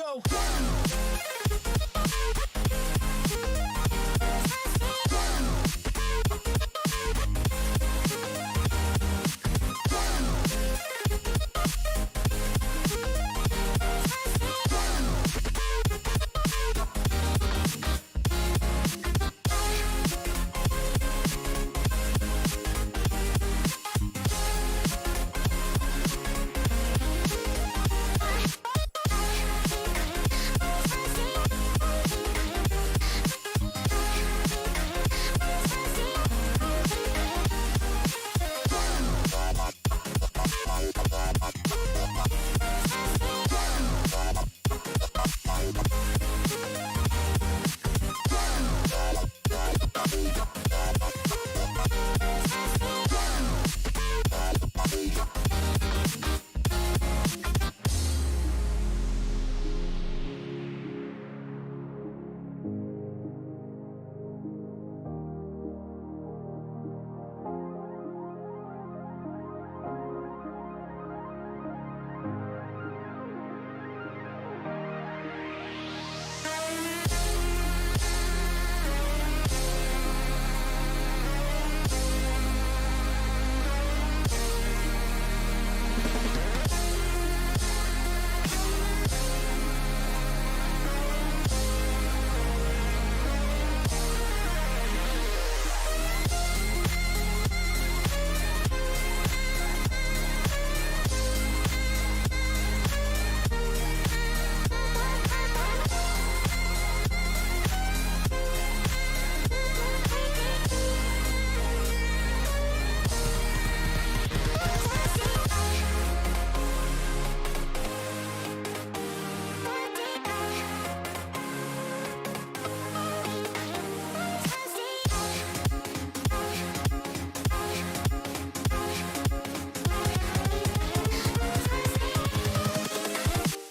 go.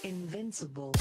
Invincible.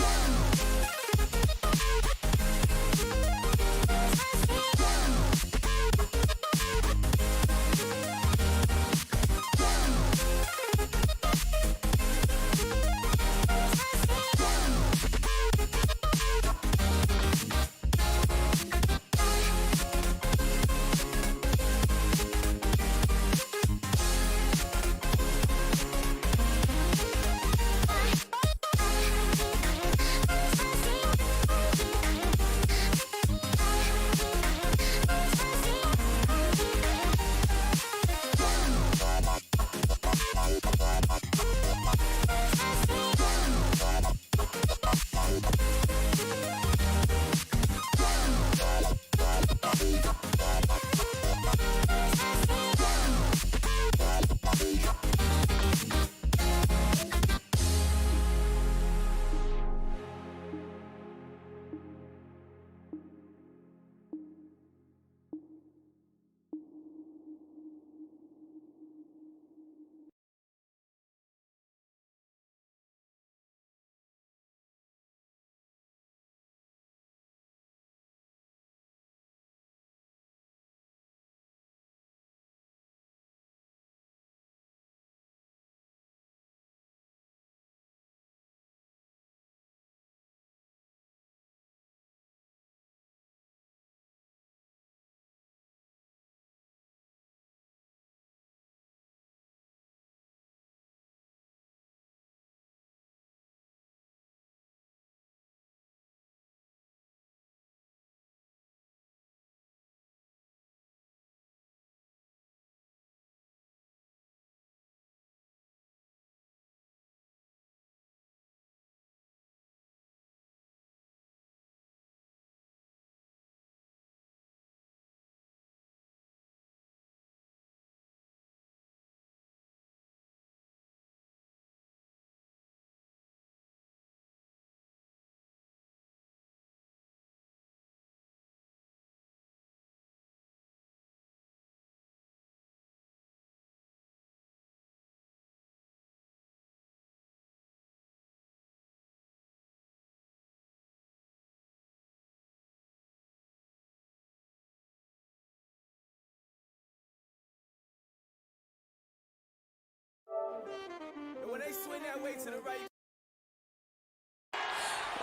And when they swing that way to the right.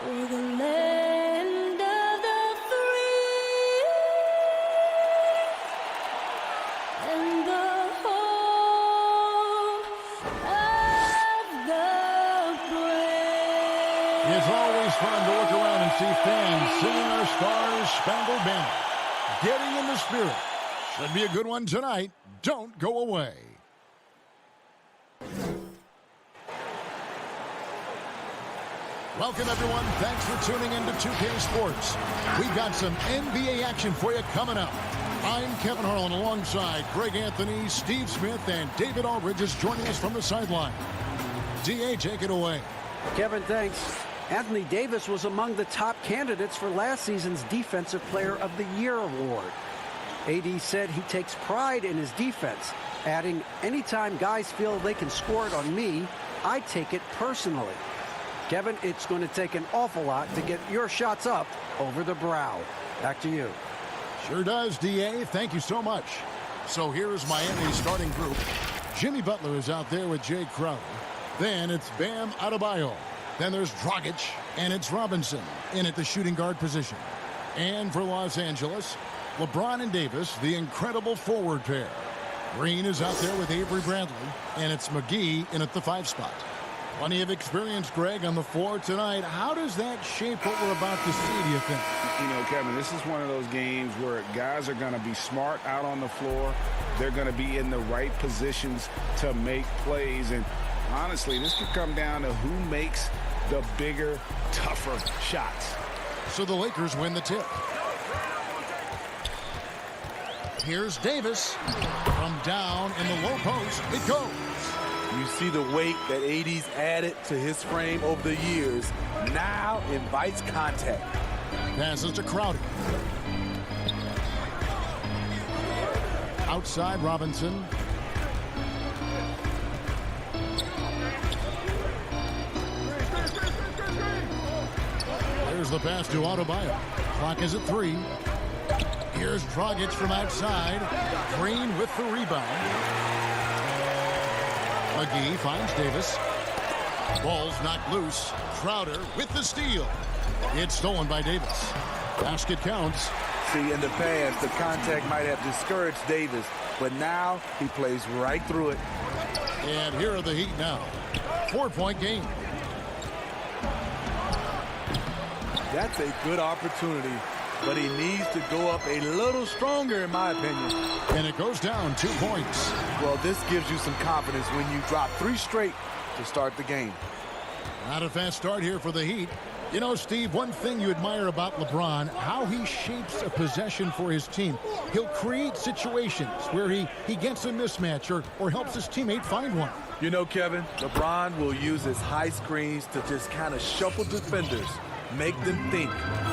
for the land of the free and the home of the brave. It's always fun to look around and see fans singing our Stars Spangled Banner. Getting in the spirit. Should be a good one tonight. Don't go away. Welcome, everyone. Thanks for tuning in to 2K Sports. We've got some NBA action for you coming up. I'm Kevin Harlan alongside Greg Anthony, Steve Smith, and David Aldridge is joining us from the sideline. DA, take it away. Kevin, thanks. Anthony Davis was among the top candidates for last season's Defensive Player of the Year award. AD said he takes pride in his defense, adding, anytime guys feel they can score it on me, I take it personally. Kevin, it's going to take an awful lot to get your shots up over the brow. Back to you. Sure does, DA. Thank you so much. So here's Miami's starting group. Jimmy Butler is out there with Jay Crowder. Then it's Bam Adebayo. Then there's Dragic, and it's Robinson in at the shooting guard position. And for Los Angeles, LeBron and Davis, the incredible forward pair. Green is out there with Avery Bradley, and it's McGee in at the 5 spot. Plenty of experience, Greg, on the floor tonight. How does that shape what we're about to see, do you think? You know, Kevin, this is one of those games where guys are going to be smart out on the floor. They're going to be in the right positions to make plays. And honestly, this could come down to who makes the bigger, tougher shots. So the Lakers win the tip. Here's Davis. From down in the low post, it goes. You see the weight that AD's added to his frame over the years. Now invites contact. Passes to Crowder. Outside Robinson. There's the pass to Adebayo. Clock is at 3. Here's Dragic from outside. Green with the rebound. McGee finds Davis. Ball's knocked loose. Crowder with the steal. It's stolen by Davis. Basket counts. See, in the past, the contact might have discouraged Davis, but now he plays right through it. And here are the Heat now. 4-point game. That's a good opportunity, but he needs to go up a little stronger, in my opinion. And it goes down 2 points. Well, this gives you some confidence when you drop 3 straight to start the game. Not a fast start here for the Heat. You know, Steve, one thing you admire about LeBron, how he shapes a possession for his team. He'll create situations where he gets a mismatch or helps his teammate find one. You know, Kevin, LeBron will use his high screens to just kind of shuffle defenders, make them think.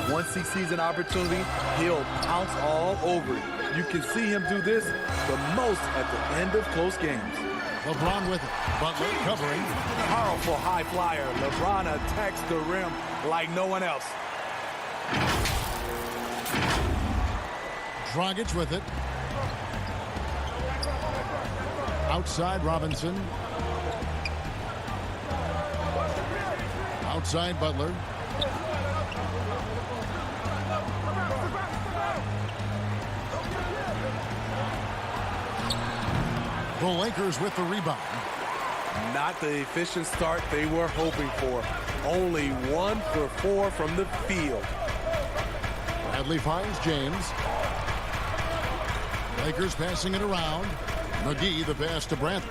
Once he sees an opportunity, he'll pounce all over it. You can see him do this the most at the end of close games. LeBron with it. Butler covering. Powerful high flyer. LeBron attacks the rim like no one else. Dragic with it. Outside Robinson. Outside Butler. The Lakers with the rebound. Not the efficient start they were hoping for. Only 1 for 4 from the field. Bradley finds James. Lakers passing it around. McGee the pass to Bradley.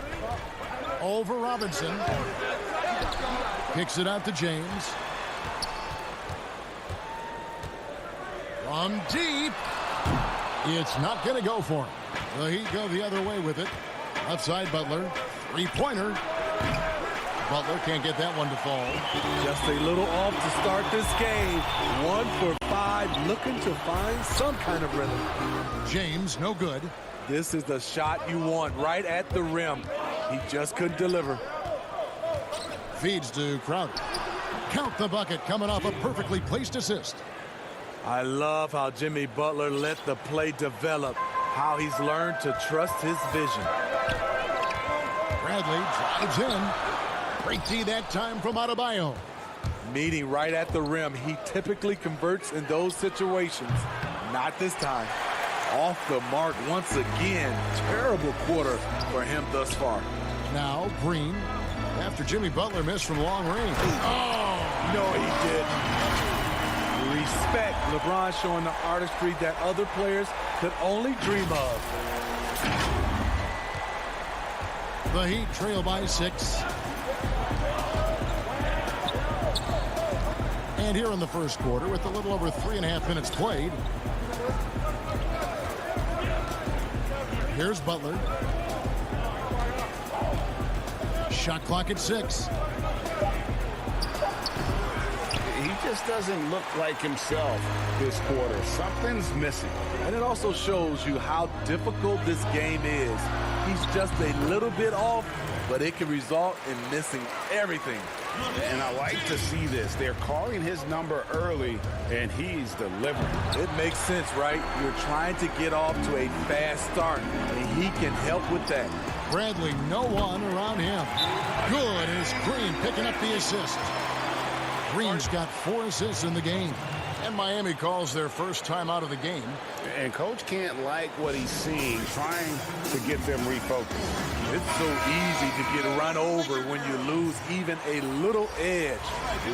Over Robinson. Kicks it out to James. From deep. It's not going to go for him. The Heat go the other way with it. Outside Butler. 3-pointer. Butler can't get that one to fall. Just a little off to start this game. 1 for 5, looking to find some kind of rhythm. James, no good. This is the shot you want right at the rim. He just couldn't deliver. Feeds to Crowder. Count the bucket coming off a perfectly placed assist. I love how Jimmy Butler let the play develop, how he's learned to trust his vision. Bradley drives in. Great D that time from Adebayo. Meeting right at the rim, he typically converts in those situations. Not this time. Off the mark once again. Terrible quarter for him thus far. Now Green, after Jimmy Butler missed from long range. Oh! No, he didn't. Respect. LeBron showing the artistry that other players could only dream of. The Heat trail by 6. And here in the first quarter, with a little over 3.5 minutes played, here's Butler. Shot clock at 6. He just doesn't look like himself this quarter. Something's missing. And it also shows you how difficult this game is. He's just a little bit off, but it can result in missing everything. And I like to see this. They're calling his number early, and he's delivering. It makes sense, right? You're trying to get off to a fast start, and he can help with that. Bradley, no one around him. Good as Green picking up the assist. Green's got 4 assists in the game. And Miami calls their first time out of the game. And Coach can't like what he's seeing, trying to get them refocused. It's so easy to get run over when you lose even a little edge.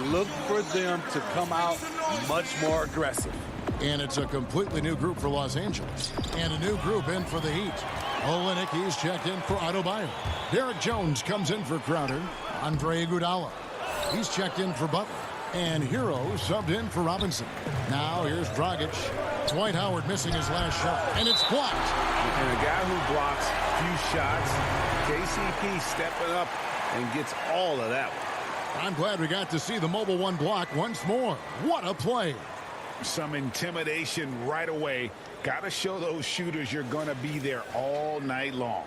Look for them to come out much more aggressive. And it's a completely new group for Los Angeles. And a new group in for the Heat. Olynyk, he's checked in for Adebayo. Derek Jones comes in for Crowder. Andre Iguodala, he's checked in for Butler. And Hero subbed in for Robinson. Now here's Dragic. Dwight Howard missing his last shot. And it's blocked. And a guy who blocks few shots, KCP stepping up and gets all of that one. I'm glad we got to see the mobile one block once more. What a play. Some intimidation right away. Got to show those shooters you're going to be there all night long.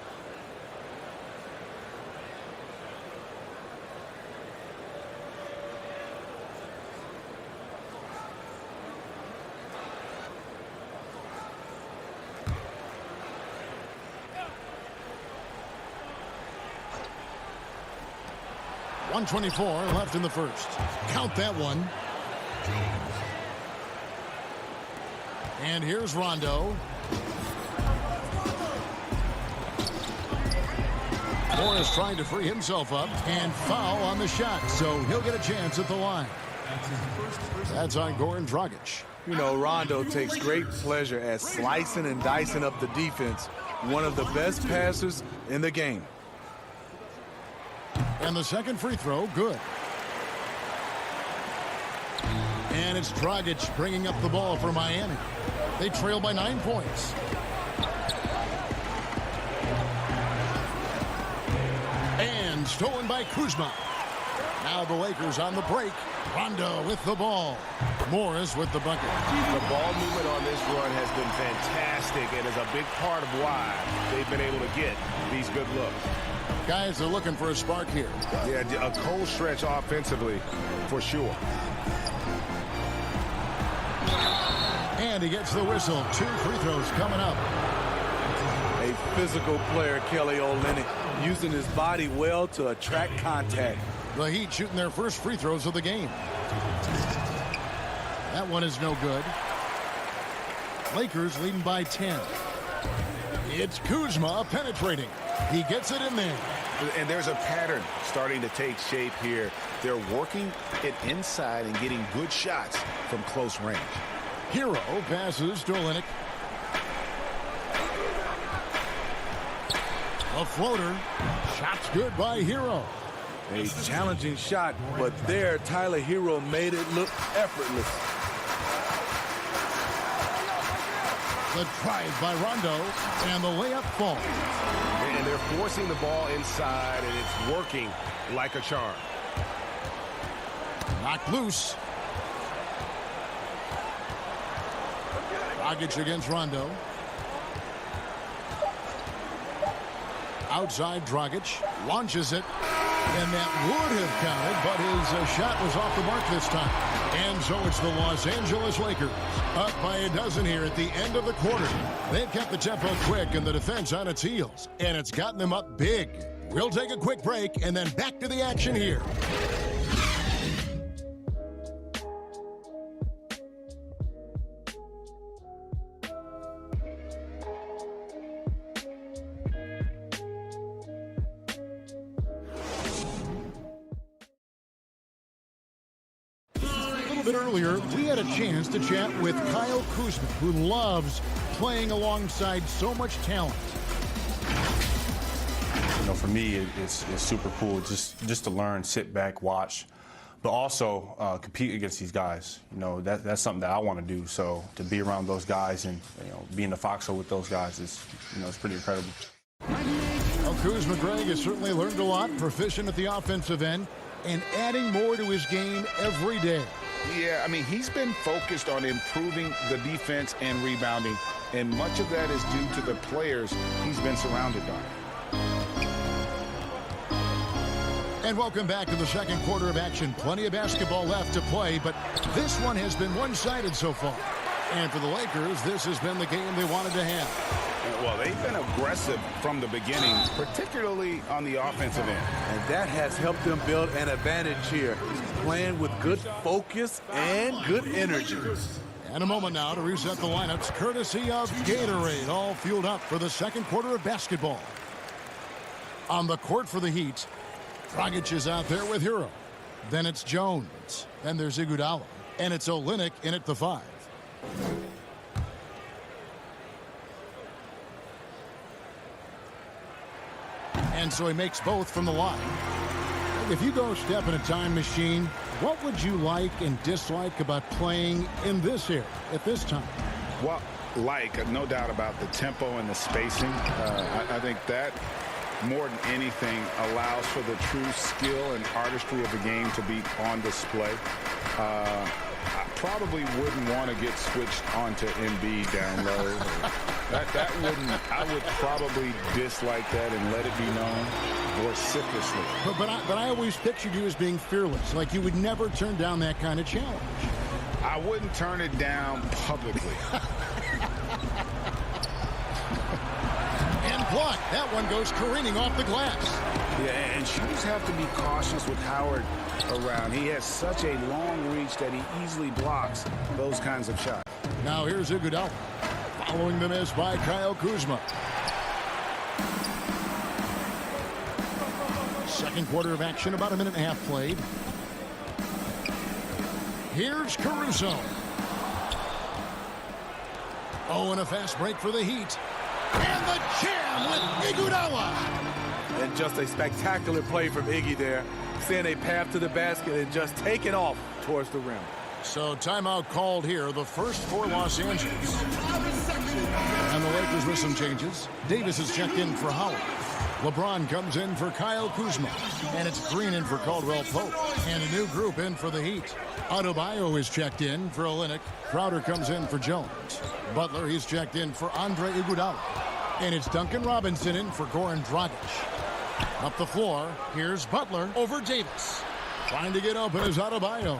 .124 left in the first. Count that one. And here's Rondo. Morris trying to free himself up and foul on the shot, so he'll get a chance at the line. That's on Goran Dragic. You know, Rondo takes great pleasure at slicing and dicing up the defense. One of the best passers in the game. And the second free throw, good. And it's Dragic bringing up the ball for Miami. They trail by 9 points. And stolen by Kuzma. Now the Lakers on the break. Rondo with the ball. Morris with the bucket. The ball movement on this run has been fantastic and is a big part of why they've been able to get these good looks. Guys are looking for a spark here. Yeah, a cold stretch offensively, for sure. And he gets the whistle. 2 free throws coming up. A physical player, Kelly Olynyk, using his body well to attract contact. The Heat shooting their first free throws of the game. That one is no good. Lakers leading by 10. It's Kuzma penetrating. He gets it in there. And there's a pattern starting to take shape here. They're working it inside and getting good shots from close range. Hero passes to Olynyk. A floater. Shot's good by Hero. A challenging shot, but there Tyler Hero made it look effortless. The drive by Rondo, and the layup falls. And they're forcing the ball inside, and it's working like a charm. Knocked loose. Dragic against Rondo. Outside Dragic. Launches it. And that would have counted, but his shot was off the mark this time. And so it's the Los Angeles Lakers up by a dozen here at the end of the quarter. They've kept the tempo quick and the defense on its heels, and it's gotten them up big. We'll take a quick break and then back to the action here. bit earlier, we had a chance to chat with Kyle Kuzma, who loves playing alongside so much talent. You know, for me, it's super cool just to learn, sit back, watch, but also compete against these guys. You know, that's something that I want to do. So to be around those guys and, you know, be in the foxhole with those guys is, you know, it's pretty incredible. Well, Kuzma Greg has certainly learned a lot, proficient at the offensive end, and adding more to his game every day. Yeah, I mean, he's been focused on improving the defense and rebounding, and much of that is due to the players he's been surrounded by. And welcome back to the second quarter of action. Plenty of basketball left to play, but this one has been one-sided so far. And for the Lakers, this has been the game they wanted to have. Well, they've been aggressive from the beginning, particularly on the offensive end. And that has helped them build an advantage here, playing with good focus and good energy. And a moment now to reset the lineups, courtesy of Gatorade, all fueled up for the second quarter of basketball. On the court for the Heat, Dragic is out there with Hero. Then it's Jones. Then there's Iguodala. And it's Olynyk in at the 5. And so he makes both from the line. If you go step in a time machine, what would you like and dislike about playing in this era at this time? Well, no doubt about the tempo and the spacing. I think that, more than anything, allows for the true skill and artistry of the game to be on display. I probably wouldn't want to get switched onto Embiid down low. I would probably dislike that and let it be known vociferously. But I always pictured you as being fearless, like you would never turn down that kind of challenge. I wouldn't turn it down publicly. And blocked. That one goes careening off the glass. Yeah, and shooters have to be cautious with Howard around. He has such a long reach that he easily blocks those kinds of shots. Now here's Iguodala, following the miss by Kyle Kuzma. Second quarter of action, about a minute and a half played. Here's Caruso. Oh, and a fast break for the Heat. And the jam with Iguodala. And just a spectacular play from Iggy there, seeing a path to the basket and just taking off towards the rim. So timeout called here, the first for Los Angeles. And the Lakers with some changes. Davis is checked in for Howard. LeBron comes in for Kyle Kuzma. And it's Green in for Caldwell Pope. And a new group in for the Heat. Adebayo is checked in for Olynyk. Crowder comes in for Jones. Butler, he's checked in for Andre Iguodala. And it's Duncan Robinson in for Goran Dragic. Up the floor, here's Butler over Davis. Trying to get open is Adebayo.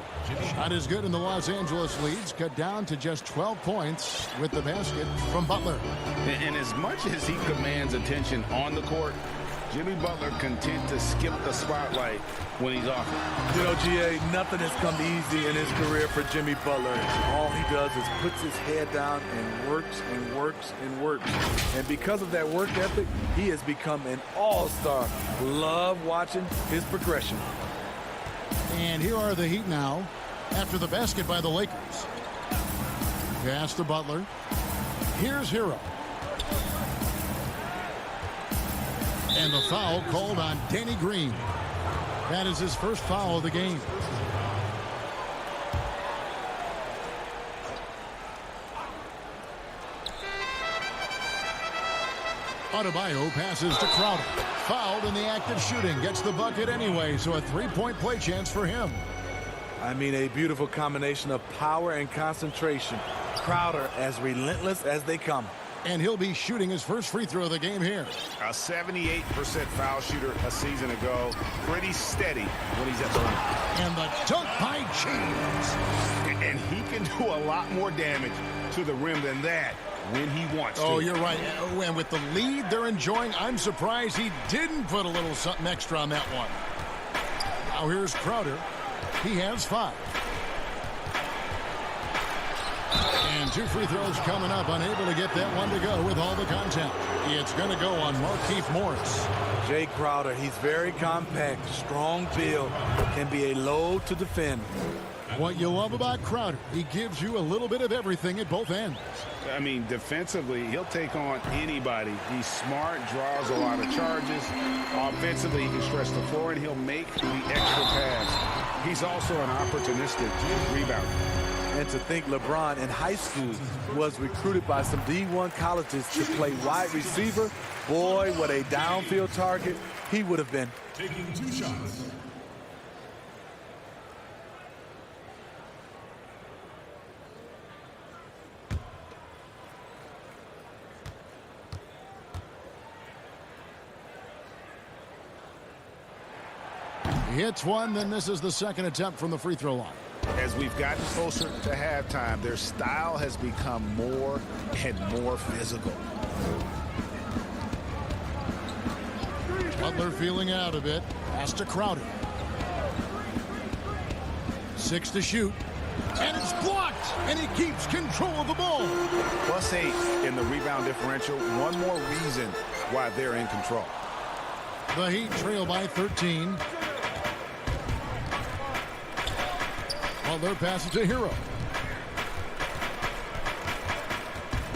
Shot is good, and the Los Angeles leads cut down to just 12 points with the basket from Butler. And as much as he commands attention on the court, Jimmy Butler content to skip the spotlight when he's off it. You know, GA, nothing has come easy in his career for Jimmy Butler. All he does is puts his head down and works and works and works. And because of that work ethic, he has become an all-star. Love watching his progression. And here are the Heat now after the basket by the Lakers. Pass to Butler. Here's Hero. And the foul called on Danny Green. That is his first foul of the game. Adebayo passes to Crowder. Fouled in the act of shooting. Gets the bucket anyway, so a three-point play chance for him. I mean, a beautiful combination of power and concentration. Crowder as relentless as they come. And he'll be shooting his first free throw of the game here. A 78% foul shooter a season ago. Pretty steady when he's at the line. And the dunk by James. And he can do a lot more damage to the rim than that when he wants to. Oh, you're right. And with the lead they're enjoying, I'm surprised he didn't put a little something extra on that one. Now here's Crowder. He has 5. And 2 free throws coming up, unable to get that one to go with all the contact. It's going to go on Markieff Morris. Jay Crowder, he's very compact, strong build, can be a load to defend. What you love about Crowder, he gives you a little bit of everything at both ends. I mean, defensively, he'll take on anybody. He's smart, draws a lot of charges. Offensively, he can stretch the floor, and he'll make the extra pass. He's also an opportunistic rebounder. And to think LeBron in high school was recruited by some D1 colleges to play wide receiver, boy, what a downfield target he would have been. Taking 2 shots. He hits one, then this is the second attempt from the free throw line. As we've gotten closer to halftime, their style has become more and more physical. Butler feeling out a bit. Pass to Crowder. 6 to shoot. And it's blocked. And he keeps control of the ball. +8 in the rebound differential. One more reason why they're in control. The Heat trail by 13. Butler passes to Hero.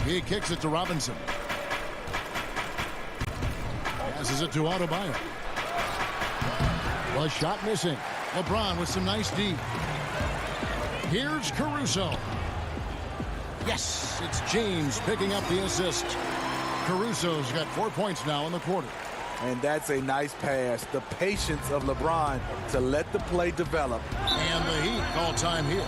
He kicks it to Robinson. Passes it to Adebayo. Was shot missing. LeBron with some nice D. Here's Caruso. Yes, it's James picking up the assist. Caruso's got 4 points now in the quarter. And that's a nice pass. The patience of LeBron to let the play develop. And the Heat call time here.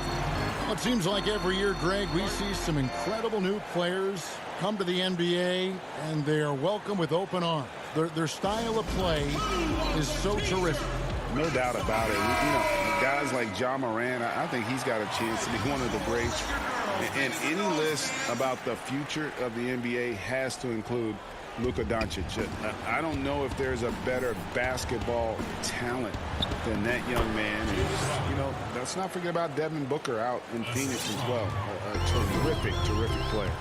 It seems like every year, Greg, we see some incredible new players come to the NBA, and they are welcome with open arms. Their style of play is so terrific. No doubt about it. You know, guys like Ja Morant, I think he's got a chance to be one of the greats. And any list about the future of the NBA has to include Luka Doncic. I don't know if there's a better basketball talent than that young man. And, you know, let's not forget about Devin Booker out in Phoenix as well. A terrific, terrific player.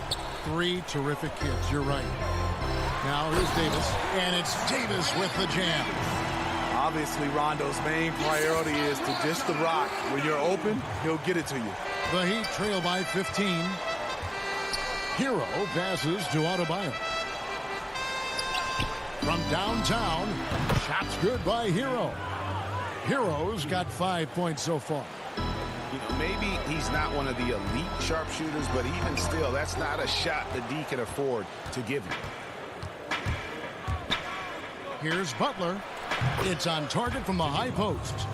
3 terrific kids. You're right. Now here's Davis. And it's Davis with the jam. Obviously, Rondo's main priority is to dish the rock. When you're open, he'll get it to you. The Heat trail by 15. Hero passes to Adebayo. From downtown, shots good by Hero. Hero's got 5 points so far. You know, maybe he's not one of the elite sharpshooters, but even still, that's not a shot the D can afford to give him. Here's Butler. It's on target from the high post.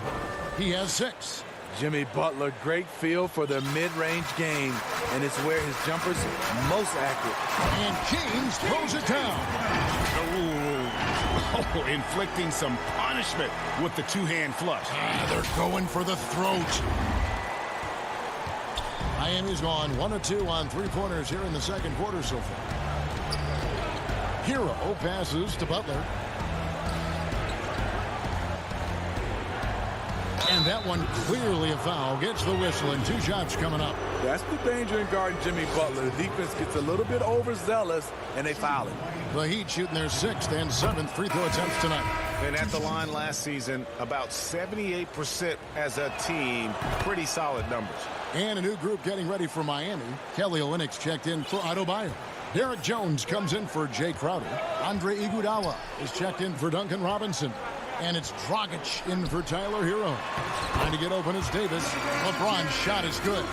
He has 6. Jimmy Butler, great feel for the mid-range game, and it's where his jumper's most accurate. And James throws it down. Oh, inflicting some punishment with the two-hand flush. They're going for the throat. Miami's gone 1 of 2 on 3-pointers here in the second quarter so far. Hero passes to Butler. And that one clearly a foul. Gets the whistle, and 2 shots coming up. That's the danger in guarding Jimmy Butler. The defense gets a little bit overzealous, and they foul him. The Heat shooting their 6th and 7th free throw attempts tonight. And at the line last season, about 78% as a team. Pretty solid numbers. And a new group getting ready for Miami. Kelly Olynyk's checked in for Adebayo. Derek Jones comes in for Jay Crowder. Andre Iguodala is checked in for Duncan Robinson. And it's Dragic in for Tyler Hero. Trying to get open is Davis. LeBron's shot is good.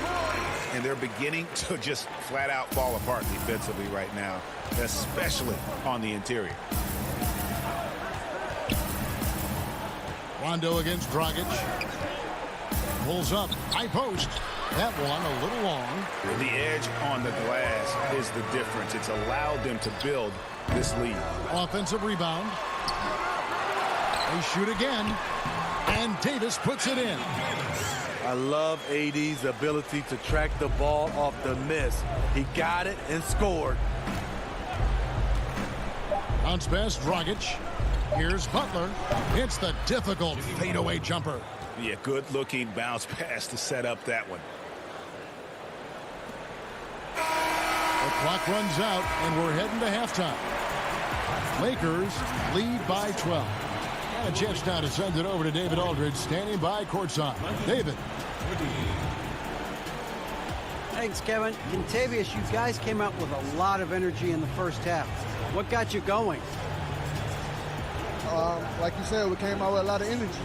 And they're beginning to just flat out fall apart defensively right now, especially on the interior. Rondo against Dragic. Pulls up. High post. That one a little long. The edge on the glass is the difference. It's allowed them to build this lead. Offensive rebound. They shoot again, and Davis puts it in. I love AD's ability to track the ball off the miss. He got it and scored. Bounce pass, Dragic. Here's Butler. It's the difficult fadeaway jumper. Yeah, good-looking bounce pass to set up that one. The clock runs out, and we're heading to halftime. Lakers lead by 12. And a chance now to send it over to David Aldridge, standing by courtside. David. Thanks, Kevin. Contavious, you guys came out with a lot of energy in the first half. What got you going? Like you said, we came out with a lot of energy.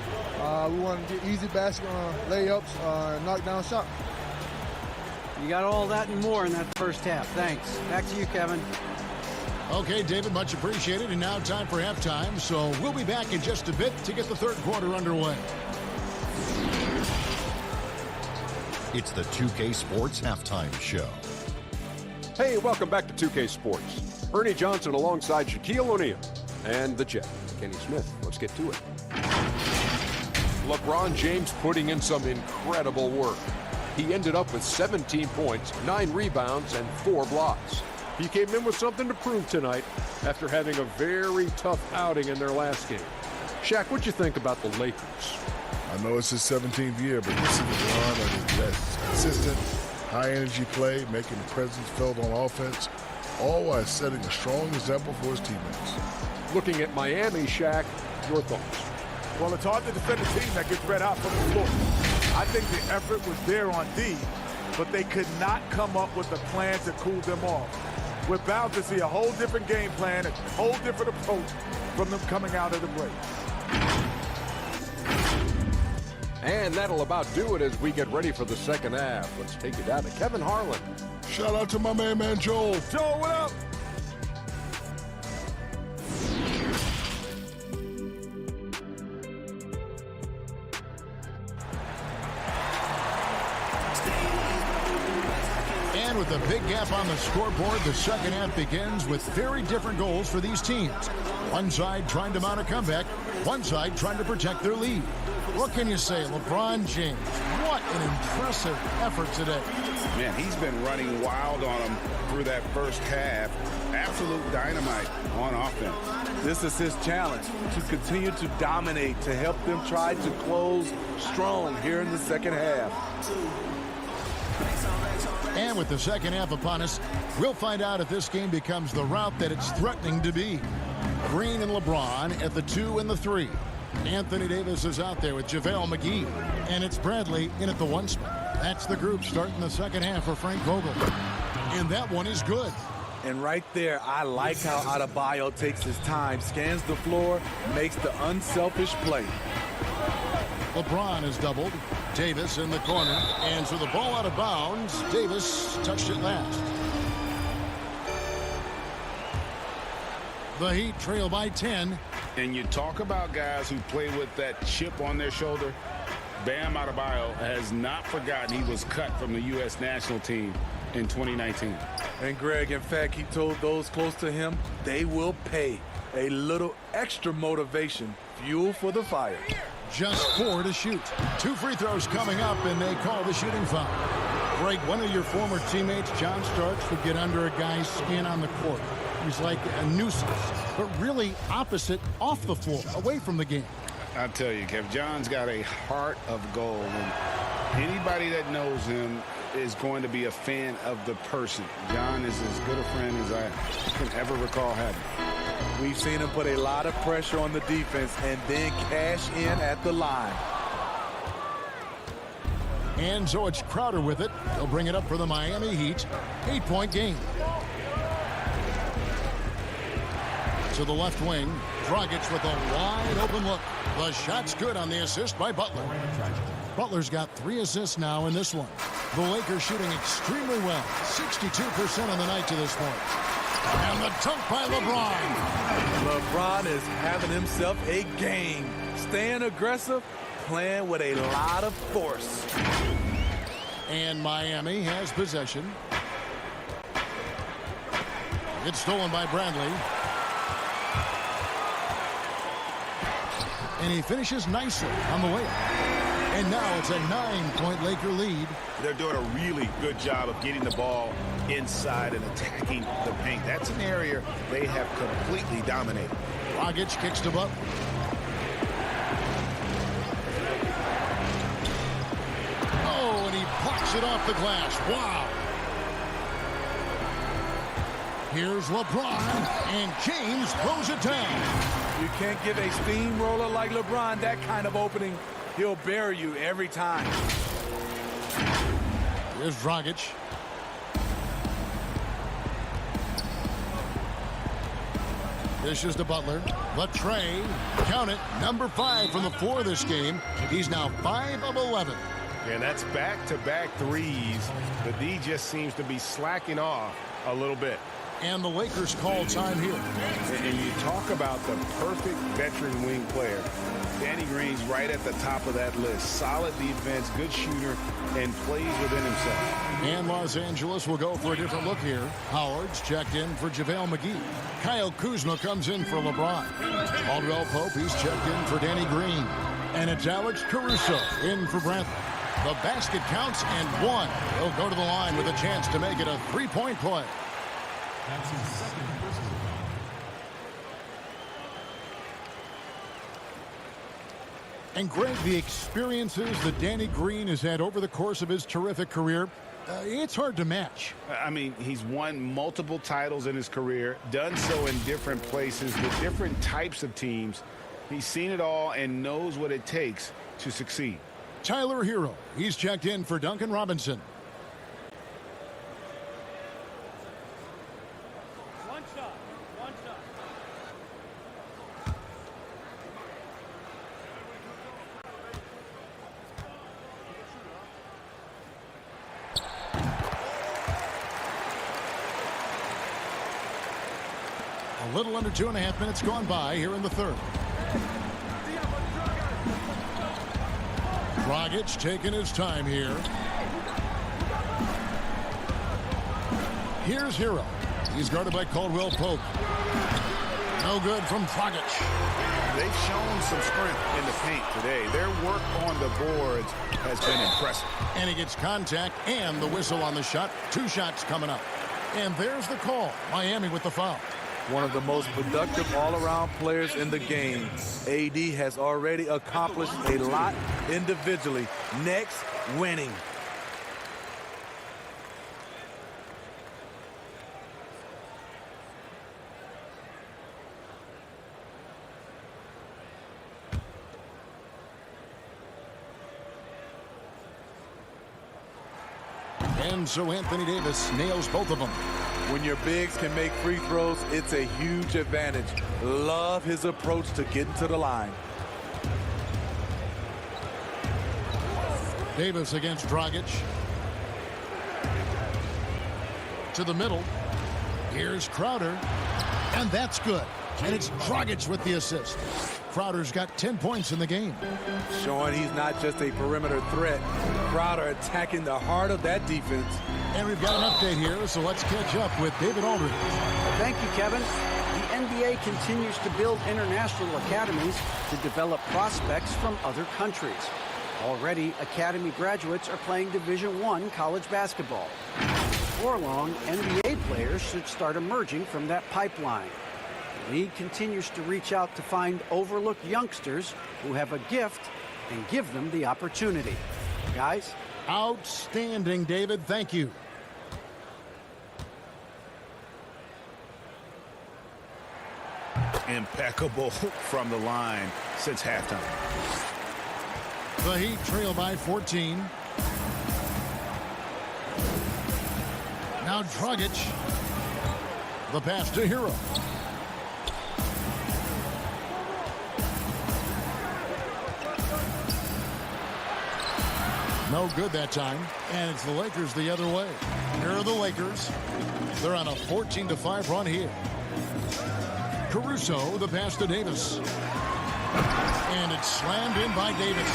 We wanted to get easy basket layups and knock down shots. You got all that and more in that first half. Thanks. Back to you, Kevin. Okay, David, much appreciated. And now time for halftime. So we'll be back in just a bit to get the third quarter underway. It's the 2K Sports Halftime Show. Hey, welcome back to 2K Sports. Ernie Johnson alongside Shaquille O'Neal and the Jet, Kenny Smith. Let's get to it. LeBron James putting in some incredible work. He ended up with 17 points, 9 rebounds, and 4 blocks. He came in with something to prove tonight after having a very tough outing in their last game. Shaq, what'd you think about the Lakers? I know it's his 17th year, but this is LeBron at his best. Consistent, high-energy play, making the presence felt on offense, all while setting a strong example for his teammates. Looking at Miami, Shaq, your thoughts? Well, it's hard to defend a team that gets red hot from the floor. I think the effort was there on D, but they could not come up with a plan to cool them off. We're bound to see a whole different game plan, a whole different approach from them coming out of the break. And that'll about do it as we get ready for the second half. Let's take it down to Kevin Harlan. Shout out to my man Joel. Joel, what up? And with a big gap on the scoreboard, the second half begins with very different goals for these teams. One side trying to mount a comeback, one side trying to protect their lead. What can you say, LeBron James? What an impressive effort today. Man, he's been running wild on them through that first half. Absolute dynamite on offense. This is his challenge, to continue to dominate, to help them try to close strong here in the second half. And with the second half upon us, we'll find out if this game becomes the route that it's threatening to be. Green and LeBron at the 2 and the 3. Anthony Davis is out there with JaVale McGee. And it's Bradley in at the 1 spot. That's the group starting the second half for Frank Vogel. And that one is good. And right there, I like how Adebayo takes his time, scans the floor, makes the unselfish play. LeBron is doubled. Davis in the corner. And so the ball out of bounds. Davis touched it last. The Heat trail by 10. And you talk about guys who play with that chip on their shoulder. Bam Adebayo has not forgotten he was cut from the U.S. national team in 2019. And Greg, in fact, he told those close to him, they will pay. A little extra motivation, fuel for the fire. Just 4 to shoot. 2 free throws coming up, and they call the shooting foul. Greg, one of your former teammates, John Starks, would get under a guy's skin on the court. He's like a nuisance, but really opposite off the floor, away from the game. I tell you, Kev, John's got a heart of gold, and anybody that knows him is going to be a fan of the person. John is as good a friend as I can ever recall having. We've seen him put a lot of pressure on the defense and then cash in at the line. And so it's Crowder with it. He'll bring it up for the Miami Heat. 8-point game. To the left wing, Dragic with a wide open look. The shot's good on the assist by Butler. Butler's got 3 assists now in this one. The Lakers shooting extremely well. 62% on the night to this point. And the dunk by LeBron. LeBron is having himself a game. Staying aggressive, playing with a lot of force. And Miami has possession. It's stolen by Bradley. And he finishes nicely on the way. And now it's a 9-point Laker lead. They're doing a really good job of getting the ball inside and attacking the paint. That's an area they have completely dominated. Dragic kicks to Butler. Oh, and he blocks it off the glass. Wow. Here's LeBron, and James throws it down. You can't give a steamroller like LeBron that kind of opening. He'll bury you every time. Here's Dragic. Dishes to Butler. The tray. Count it. Number 5 from the floor this game. He's now 5 of 11. And that's back-to-back threes. The D just seems to be slacking off a little bit. And the Lakers call time here. And you talk about the perfect veteran wing player. Danny Green's right at the top of that list. Solid defense, good shooter, and plays within himself. And Los Angeles will go for a different look here. Howard's checked in for JaVale McGee. Kyle Kuzma comes in for LeBron. Caldwell Pope, he's checked in for Danny Green. And it's Alex Caruso in for Brantley. The basket counts and 1. He'll go to the line with a chance to make it a 3-point play. That's his second personal foul. And Greg, the experiences that Danny Green has had over the course of his terrific career, it's hard to match. I mean, he's won multiple titles in his career, done so in different places with different types of teams. He's seen it all and knows what it takes to succeed. Tyler Hero, he's checked in for Duncan Robinson. One shot. A little under 2.5 minutes gone by here in the third. Dragic taking his time here. Here's Hero. He's guarded by Caldwell Pope. No good from Dragic. They've shown some strength in the paint today. Their work on the boards has been impressive. And he gets contact and the whistle on the shot. 2 shots coming up. And there's the call. Miami with the foul. One of the most productive all-around players in the game. AD has already accomplished a lot individually. Next, winning. And so Anthony Davis nails both of them. When your bigs can make free throws, it's a huge advantage. Love his approach to getting to the line. Davis against Dragic. To the middle. Here's Crowder. And that's good. And it's Dragic with the assist. Crowder's got 10 points in the game. Showing he's not just a perimeter threat. Crowder attacking the heart of that defense. And we've got an update here, so let's catch up with David Aldridge. Thank you, Kevin. The NBA continues to build international academies to develop prospects from other countries. Already, academy graduates are playing Division I college basketball. Before long, NBA players should start emerging from that pipeline. The league continues to reach out to find overlooked youngsters who have a gift and give them the opportunity. Guys? Outstanding, David. Thank you. Impeccable from the line since halftime. The Heat trail by 14. Now Dragic. The pass to Hero. No good that time. And it's the Lakers the other way. Here are the Lakers. They're on a 14-5 run here. Caruso, the pass to Davis. And it's slammed in by Davis.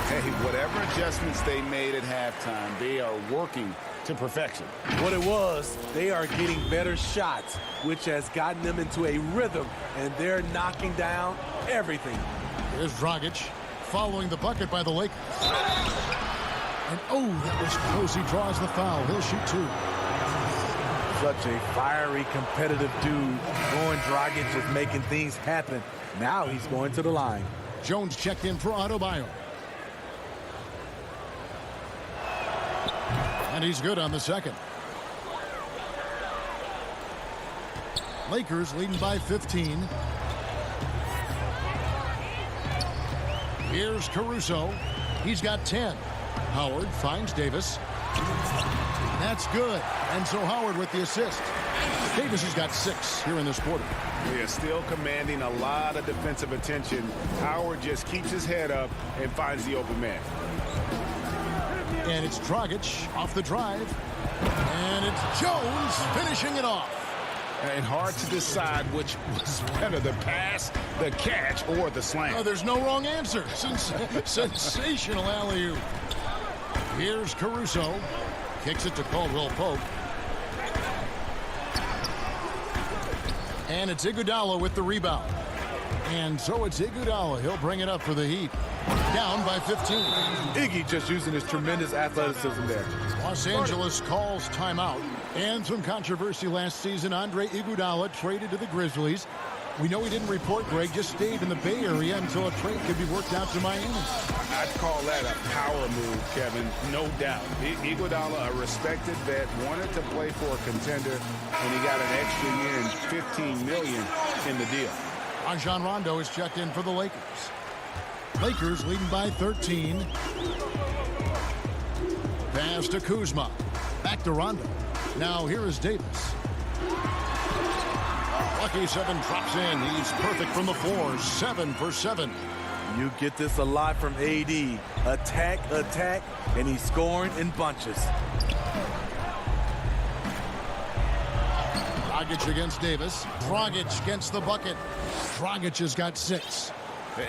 Hey, whatever adjustments they made at halftime, they are working to perfection. What it was, they are getting better shots, which has gotten them into a rhythm, and they're knocking down everything. Here's Dragic following the bucket by the Lakers. And oh, that was close. He draws the foul. He'll shoot 2. Such a fiery, competitive dude. Goran Dragic is making things happen. Now he's going to the line. Jones checked in for Adebayo. And he's good on the second. Lakers leading by 15. Here's Caruso. He's got 10. Howard finds Davis. That's good. And so Howard with the assist. Davis has got 6 here in this quarter. They are still commanding a lot of defensive attention. Howard just keeps his head up and finds the open man. And it's Dragic off the drive. And it's Jones finishing it off. And hard to decide which was better, the pass, the catch, or the slam. Oh, there's no wrong answer. Sensational alley-oop. Here's Caruso. Kicks it to Caldwell Pope. And it's Iguodala with the rebound. And so it's Iguodala. He'll bring it up for the Heat. Down by 15. Iggy just using his tremendous athleticism there. Los Angeles calls timeout. And some controversy last season. Andre Iguodala traded to the Grizzlies. We know he didn't report, Greg, just stayed in the Bay Area until a trade could be worked out to Miami. I'd call that a power move, Kevin, no doubt. Iguodala, a respected vet, wanted to play for a contender, and he got an extra year and $15 million in the deal. Rajon Rondo is checked in for the Lakers. Lakers leading by 13. Pass to Kuzma. Back to Rondo. Now here is Davis. Lucky 7 drops in. He's perfect from the floor. 7 for 7. You get this a lot from AD. Attack, attack, and he's scoring in bunches. Dragic against Davis. Dragic against the bucket. Dragic has got 6.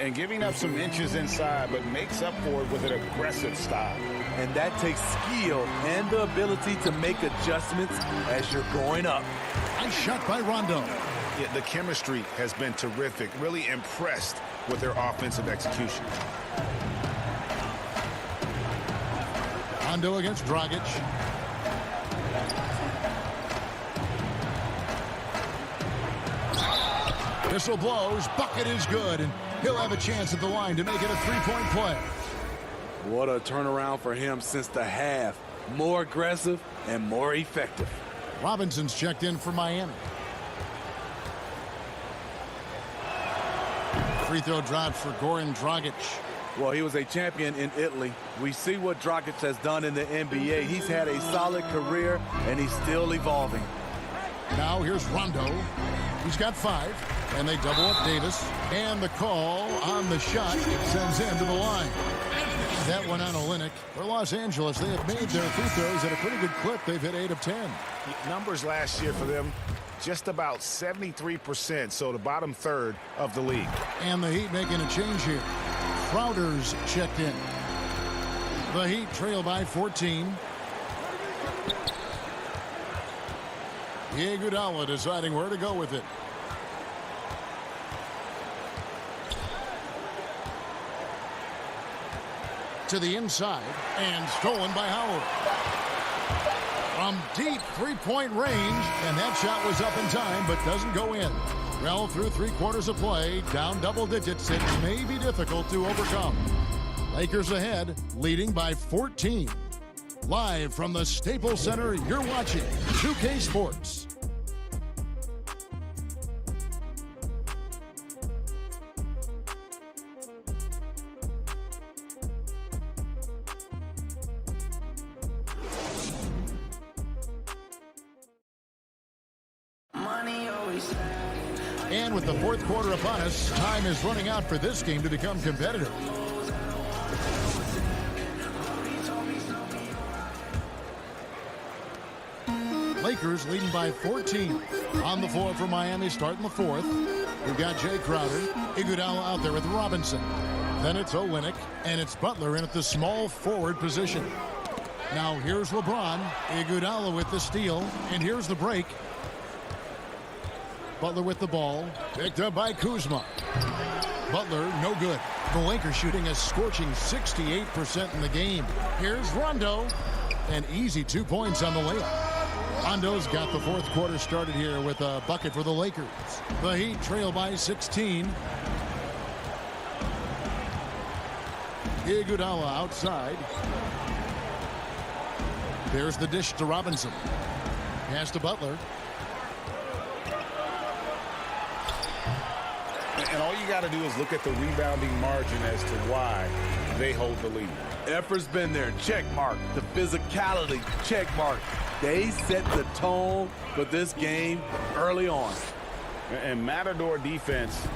And giving up some inches inside, but makes up for it with an aggressive style. And that takes skill and the ability to make adjustments as you're going up. Nice shot by Rondo. Yeah, the chemistry has been terrific. Really impressed with their offensive execution. Rondo against Dragic. Whistle blows. Bucket is good. And he'll have a chance at the line to make it a 3-point play. What a turnaround for him since the half. More aggressive and more effective. Robinson's checked in for Miami. Free throw dropped for Goran Dragic. Well, he was a champion in Italy. We see what Dragic has done in the NBA. He's had a solid career, and he's still evolving. Now here's Rondo. He's got 5, and they double up Davis. And the call on the shot, it sends him to the line. That one on Olynyk. For Los Angeles, they have made their free throws at a pretty good clip. They've hit 8 of 10. Numbers last year for them, just about 73%, so the bottom third of the league. And the Heat making a change here. Crowder's checked in. The Heat trail by 14. Iguodala deciding where to go with it. To the inside and stolen by Howard. From deep 3-point range, and that shot was up in time but doesn't go in. Well, through 3 quarters of play, down double digits, it may be difficult to overcome. Lakers ahead, leading by 14. Live from the Staples Center, you're watching 2K Sports. And with the 4th quarter upon us, time is running out for this game to become competitive. Lakers leading by 14. On the floor for Miami starting the 4th. We've got Jay Crowder, Iguodala out there with Robinson. Then it's Olynyk, and it's Butler in at the small forward position. Now here's LeBron, Iguodala with the steal, and here's the break. Butler with the ball, picked up by Kuzma. Butler, no good. The Lakers shooting a scorching 68% in the game. Here's Rondo, and easy 2 points on the layup. Rondo's got the 4th quarter started here with a bucket for the Lakers. The Heat trail by 16. Iguodala outside. There's the dish to Robinson. Pass to Butler. And all you got to do is look at the rebounding margin as to why they hold the lead. Effort's been there. Check mark. The physicality. Check mark. They set the tone for this game early on. And Matador defense,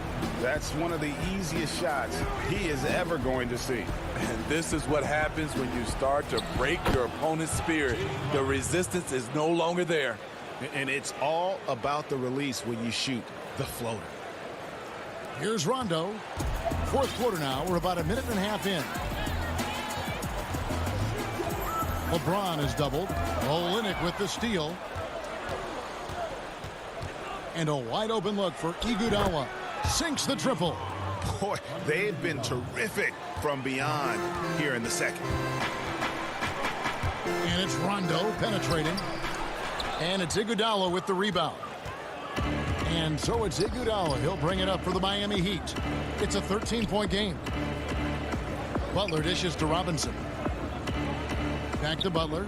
that's one of the easiest shots he is ever going to see. And this is what happens when you start to break your opponent's spirit. The resistance is no longer there. And it's all about the release when you shoot the floater. Here's Rondo. Fourth quarter now. We're about a minute and a half in. LeBron is doubled. Olynyk with the steal. And a wide open look for Iguodala. Sinks the triple. Boy, they've been terrific from beyond here in the second. And it's Rondo penetrating. And it's Iguodala with the rebound. And so it's Iguodala. He'll bring it up for the Miami Heat. It's a 13-point game. Butler dishes to Robinson. Back to Butler.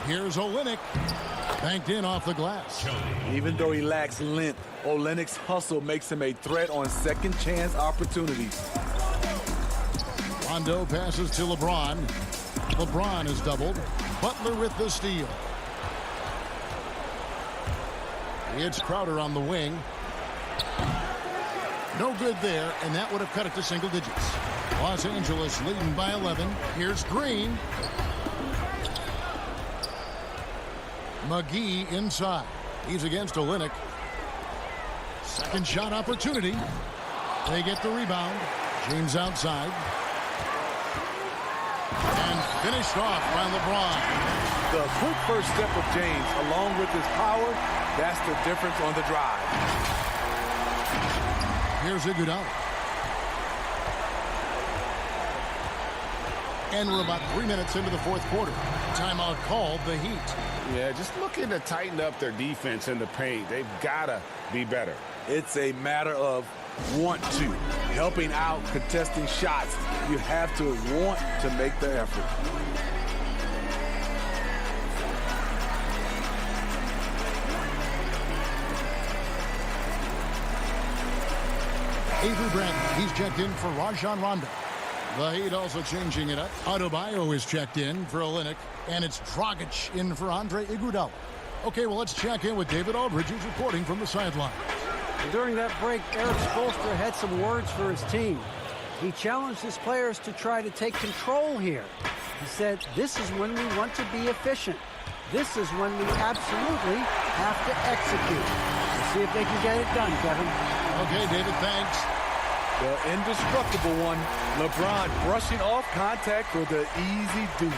Here's Olynyk. Banked in off the glass. Even though he lacks length, Olynyk's hustle makes him a threat on second chance opportunities. Rondo passes to LeBron. LeBron is doubled. Butler with the steal. It's Crowder on the wing. No good there, and that would have cut it to single digits. Los Angeles leading by 11. Here's Green. McGee inside. He's against Olynyk. Second shot opportunity. They get the rebound. James outside. And finished off by LeBron. The quick first step of James, along with his power, that's the difference on the drive. Here's Iguodala. And we're about 3 minutes into the fourth quarter. Timeout called the Heat. Yeah, just looking to tighten up their defense in the paint. They've got to be better. It's a matter of want to. Helping out, contesting shots. You have to want to make the effort. Avery Bradley, he's checked in for Rajon Rondo. The Heat also changing it up. Adebayo is checked in for Olynyk, and it's Dragic in for Andre Iguodala. Okay, well, let's check in with David Aldridge, who's reporting from the sideline. During that break, Eric Spoelstra had some words for his team. He challenged his players to try to take control here. He said, this is when we want to be efficient. This is when we absolutely have to execute. Let's see if they can get it done, Kevin. Okay, David, thanks. The indestructible one, LeBron brushing off contact for the easy deuce.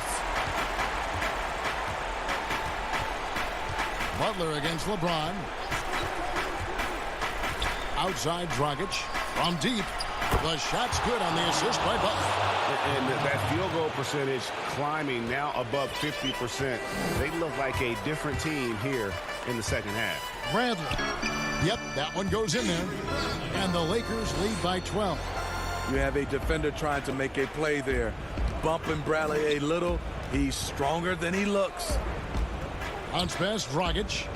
Butler against LeBron. Outside Dragic. From deep. The shot's good on the assist by Butler. And that field goal percentage climbing now above 50%. They look like a different team here in the second half. Bradley. Yep, that one goes in there. And the Lakers lead by 12. You have a defender trying to make a play there. Bumping Bradley a little. He's stronger than he looks. Bounce pass, Dragic.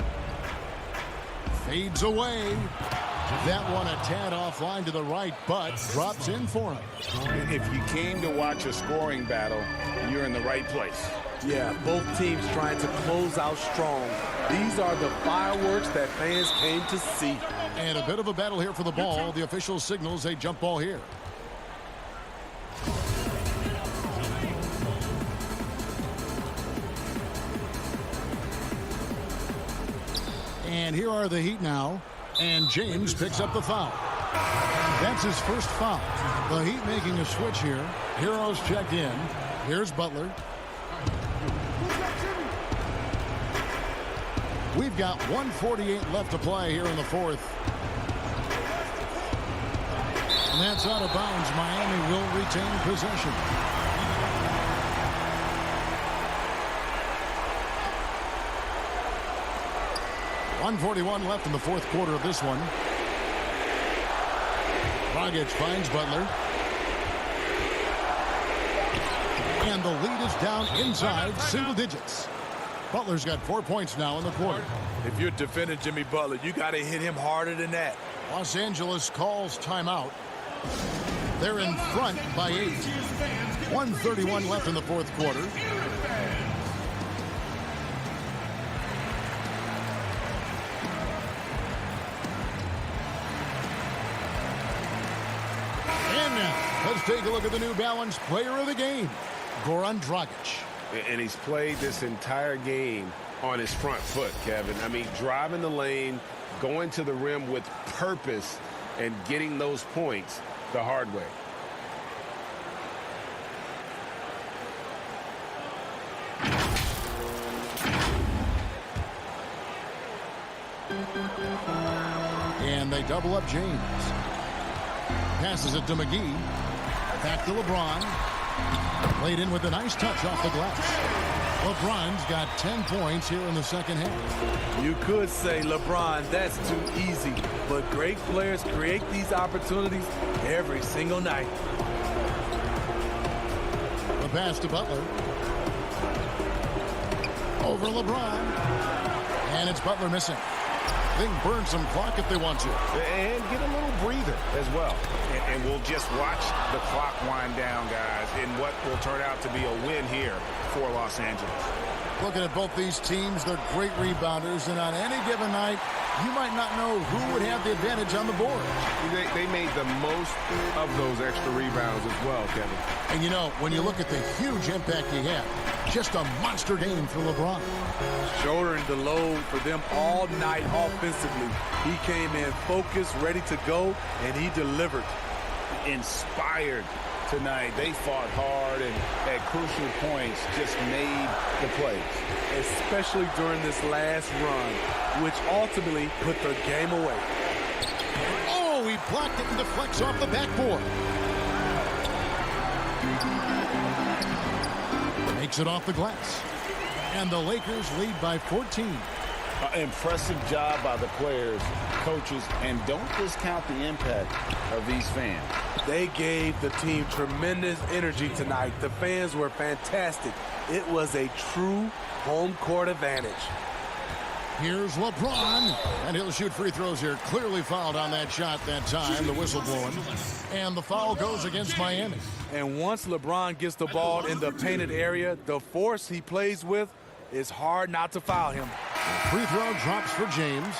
Fades away. That one a tad offline to the right, but drops in for him. If you came to watch a scoring battle, you're in the right place. Yeah, both teams trying to close out strong. These are the fireworks that fans came to see. And a bit of a battle here for the ball. The official signals a jump ball here. And here are the Heat now. And James picks up the foul. That's his first foul. The Heat making a switch here. Heroes checked in. Here's Butler. We've got 1:48 left to play here in the fourth. And that's out of bounds. Miami will retain possession. .141 left in the fourth quarter of this one. Dragic finds Butler. And the lead is down inside single digits. Butler's got 4 points now in the quarter. If you're defending Jimmy Butler, you got to hit him harder than that. Los Angeles calls timeout. They're in front by 8. 1:31 left in the fourth quarter. Let's take a look at the New Balance player of the game, Goran Dragic. And he's played this entire game on his front foot, Kevin. I mean, driving the lane, going to the rim with purpose, and getting those points the hard way. And they double up James. Passes it to McGee. Back to LeBron. Laid in with a nice touch off the glass. LeBron's got 10 points here in the second half. You could say, LeBron, that's too easy. But great players create these opportunities every single night. The pass to Butler. Over LeBron. And it's Butler missing. They can burn some clock if they want to. And get a little breather as well. And we'll just watch the clock wind down, guys, in what will turn out to be a win here for Los Angeles. Looking at both these teams, they're great rebounders, and on any given night, you might not know who would have the advantage on the board. They made the most of those extra rebounds as well, Kevin. And you know, when you look at the huge impact he had, just a monster game for LeBron. Shouldering the load for them all night offensively. He came in focused, ready to go, and he delivered. Inspired tonight. They fought hard and at crucial points just made the plays. Especially during this last run, which ultimately put the game away. Oh, he blocked it and deflects off the backboard. Makes it off the glass. And the Lakers lead by 14. Impressive job by the players, coaches, and don't discount the impact of these fans. They gave the team tremendous energy tonight. The fans were fantastic. It was a true home court advantage. Here's LeBron, and he'll shoot free throws here. Clearly fouled on that shot that time, the whistle blowing. And the foul goes against Miami. And once LeBron gets the ball in the painted area, the force he plays with, it's hard not to foul him. Free throw drops for James.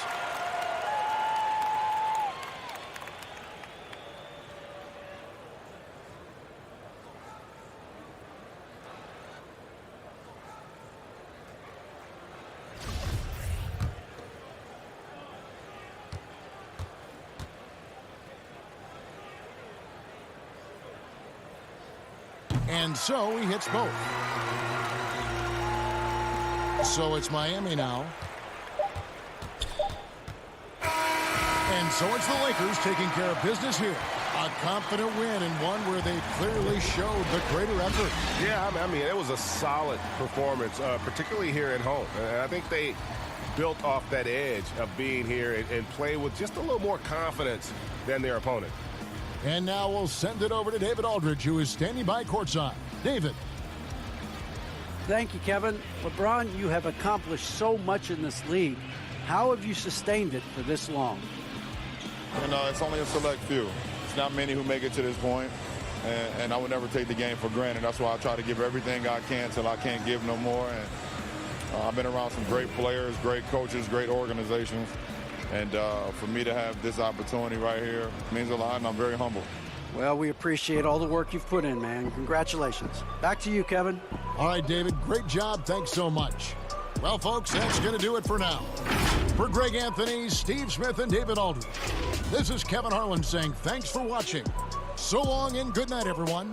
And so he hits both. So it's Miami now. And so it's the Lakers taking care of business here. A confident win and one where they clearly showed the greater effort. Yeah, I mean, it was a solid performance, particularly here at home. And I think they built off that edge of being here and play with just a little more confidence than their opponent. And now we'll send it over to David Aldridge, who is standing by courtside. David. Thank you, Kevin. LeBron, you have accomplished so much in this league. How have you sustained it for this long? You know, it's only a select few. It's not many who make it to this point, and I would never take the game for granted. That's why I try to give everything I can till I can't give no more. And I've been around some great players, great coaches, great organizations. And for me to have this opportunity right here means a lot, and I'm very humble. Well, we appreciate all the work you've put in, man. Congratulations. Back to you, Kevin. All right, David, great job. Thanks so much. Well, folks, that's going to do it for now. For Greg Anthony, Steve Smith, and David Aldridge, this is Kevin Harlan saying thanks for watching. So long and good night, everyone.